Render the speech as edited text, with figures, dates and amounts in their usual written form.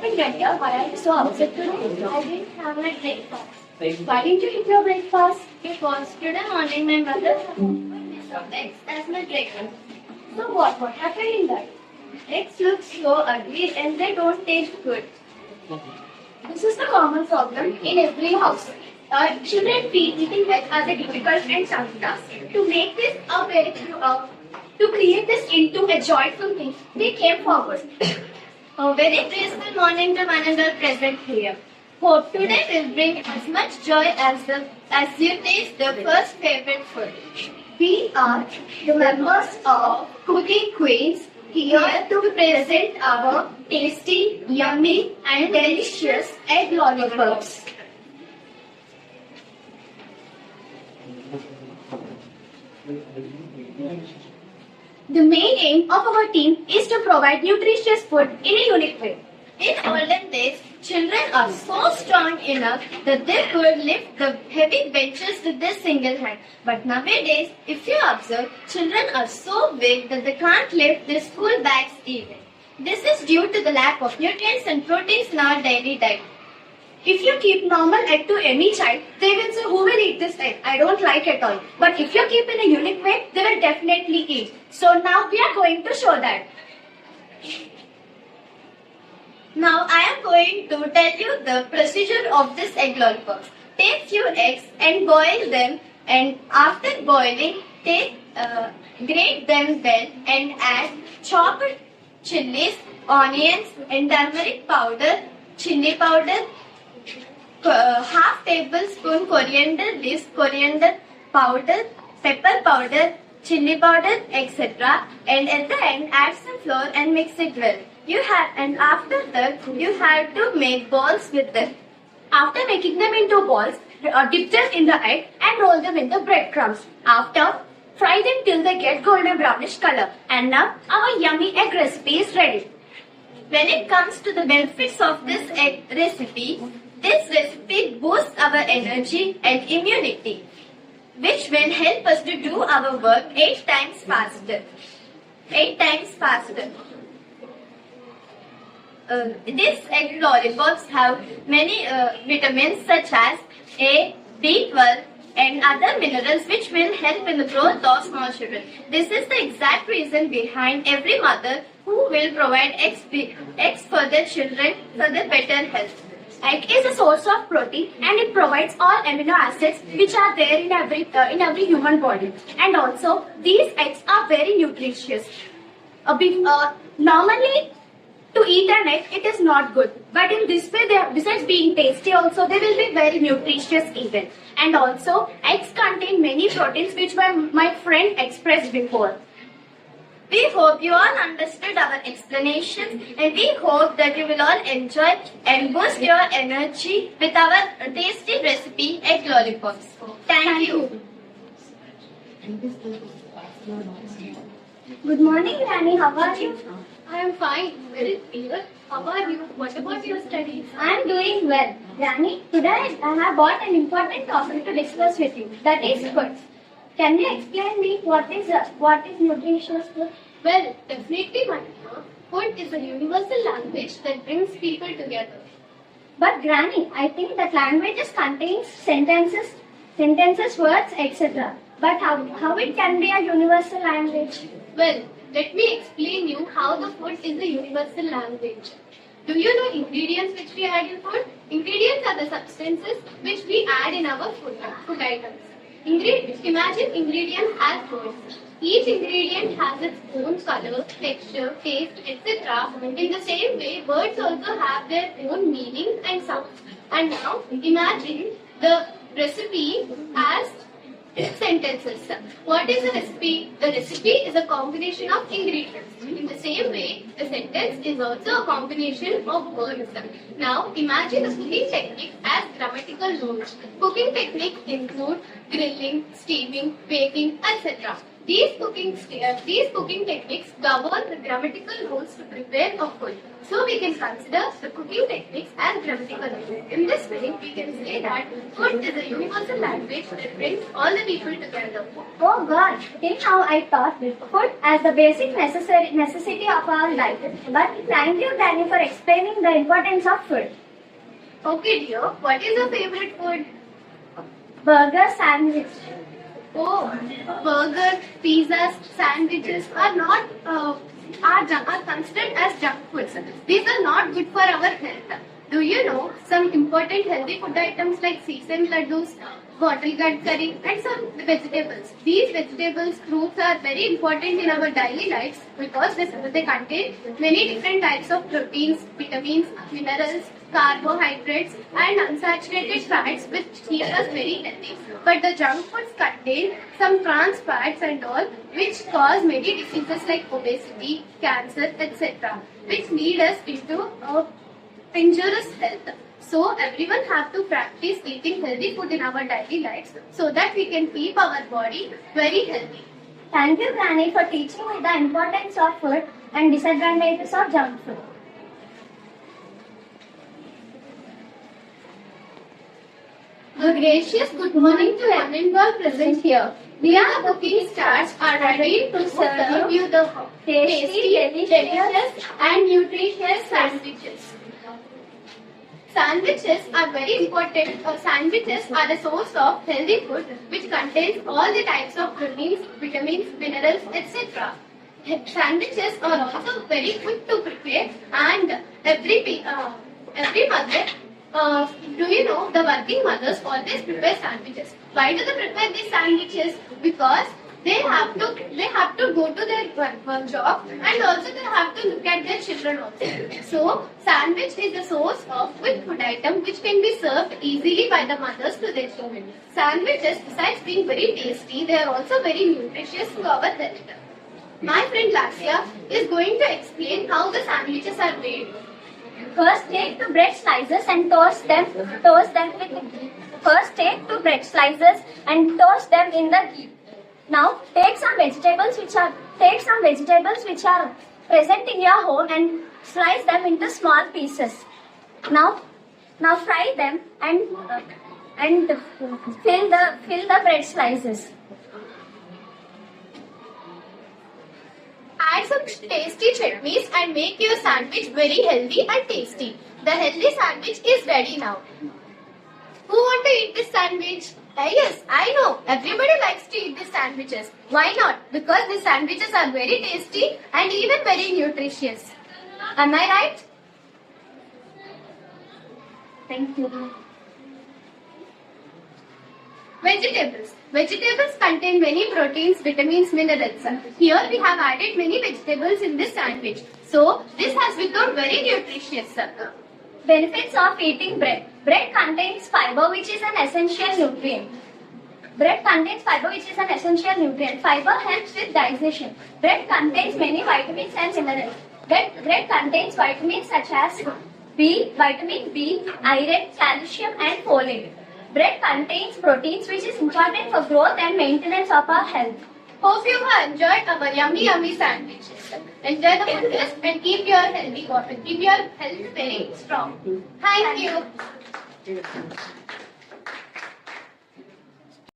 morning, Rania. Why are you so upset today? I didn't have my breakfast Why didn't you eat your breakfast? because today morning my mother offered some eggs as my breakfast. So what? What happened in that? Eggs look so ugly and they don't taste good. This is the common problem in every house. Children feel eating veg as a difficult and tough task. To make this a to create this into a joyful thing, they came forward. A very peaceful morning to Manandal present here. Hope today will bring as much joy as you taste the first favorite food. We are the members of Cooking Queens here to present our tasty, yummy and delicious egg lollipops. The main aim of our team is to provide nutritious food in a unique way. In olden days, children are so strong enough that they could lift the heavy benches with their single hand. But nowadays, if you observe, children are so big that they can't lift their school bags even. This is due to the lack of nutrients and proteins in our daily diet. If you keep normal egg to any child, they will say, who will eat this egg? I don't like it at all. But if you keep in a unique way, they will definitely eat. So now we are going to show that. Now I am going to tell you the procedure of this egg lollipop. Take few eggs and boil them, and after boiling, grate them well and add chopped chilies, onions and turmeric powder, chili powder, half tablespoon coriander leaves, coriander powder, pepper powder, chili powder, etc. And at the end, add some flour and mix it well. And after that, you have to make balls with them. After making them into balls, dip them in the egg and roll them in the breadcrumbs. After, fry them till they get golden brownish color. And now, our yummy egg recipe is ready. When it comes to the benefits of this egg recipe, this recipe boosts our energy and immunity, which will help us to do our work 8 times faster. 8 times faster. These egg lollipops have many vitamins such as A, B12 and other minerals which will help in the growth of small children. This is the exact reason behind every mother who will provide eggs for their children for their better health. Egg is a source of protein and it provides all amino acids which are there in every human body. And also, these eggs are very nutritious. Normally, to eat an egg, it is not good. But in this way, besides being tasty also, they will be very nutritious even. And also, eggs contain many proteins which my friend expressed before. We hope you all understood our explanations and we hope that you will all enjoy and boost your energy with our tasty recipe egg lollipops. Thank you. Good morning, Rani. How are you? I am fine. Very clear. How are you? What about your studies? I am doing well. Rani, today I have got an important topic to discuss with you. That is food. Can you explain me what is nutritious food? Well, definitely, Manika. Food is a universal language that brings people together. But Granny, I think that languages contains sentences, words, etc. But how it can be a universal language? Well, let me explain you how the food is a universal language. Do you know ingredients which we add in food? Ingredients are the substances which we add in our food items. Imagine ingredients as words. Each ingredient has its own color, texture, taste, etc. In the same way, words also have their own meaning and sounds. And now, imagine the recipe as sentences. What is a recipe? The recipe is a combination of ingredients. In the same way, the sentence is also a combination of words. Now, imagine a cooking technique as grammatical rules. Cooking techniques include grilling, steaming, baking, etc. These cooking techniques govern the grammatical rules to prepare a food. So we can consider the cooking techniques as grammatical rules. In this way, we can say that food is a universal language that brings all the people together. Oh God, till now I thought food as the basic necessity of our life. But thank you, Danny, for explaining the importance of food. Okay, dear, what is your favorite food? Burger sandwich. Oh, burgers, pizzas, sandwiches are not are considered as junk foods. These are not good for our health. Do you know some important healthy food items like sesame laddus, bottle gourd curry, and some vegetables? These vegetables, fruits are very important in our daily lives because they contain many different types of proteins, vitamins, minerals, carbohydrates, and unsaturated fats which keep us very healthy. But the junk foods contain some trans fats and all which cause many diseases like obesity, cancer, etc. which lead us into injurious health. So everyone have to practice eating healthy food in our daily lives so that we can keep our body very healthy. Thank you, Granny, for teaching me the importance of food and disadvantages of junk food. A gracious good morning to everyone present here. Dear cooking stars are ready to serve you the tasty, delicious and nutritious sandwiches. Sandwiches are very important. Sandwiches are a source of healthy food which contains all the types of proteins, vitamins, minerals, etc. Sandwiches are also very quick to prepare and every mother, do you know the working mothers always prepare sandwiches. Why do they prepare these sandwiches? Because they have to go to their work job and also they have to look at their children also. So sandwich is a source of quick food item which can be served easily by the mothers to their children. Sandwiches, besides being very tasty, they are also very nutritious to our health. My friend Lasya is going to explain how the sandwiches are made. First, take two bread slices and toast them with. First, take two bread slices and toast them in the ghee. Now, take some vegetables which are present in your home and slice them into small pieces. Now fry them and fill the bread slices. Add some tasty chutneys and make your sandwich very healthy and tasty. The healthy sandwich is ready now. Who want to eat this sandwich? Yes, I know. Everybody likes to eat these sandwiches. Why not? Because these sandwiches are very tasty and even very nutritious. Am I right? Thank you. Vegetables. Vegetables contain many proteins, vitamins, minerals. Here we have added many vegetables in this sandwich. So this has become very nutritious. Benefits of eating bread. Bread contains fiber which is an essential nutrient. Fiber helps with digestion. Bread contains many vitamins and minerals. Bread contains vitamins such as vitamin B, iron, calcium and folate. Bread contains proteins which is important for growth and maintenance of our health. Hope you have enjoyed our yummy sandwiches. Enjoy the food and keep your health very strong. Thank you.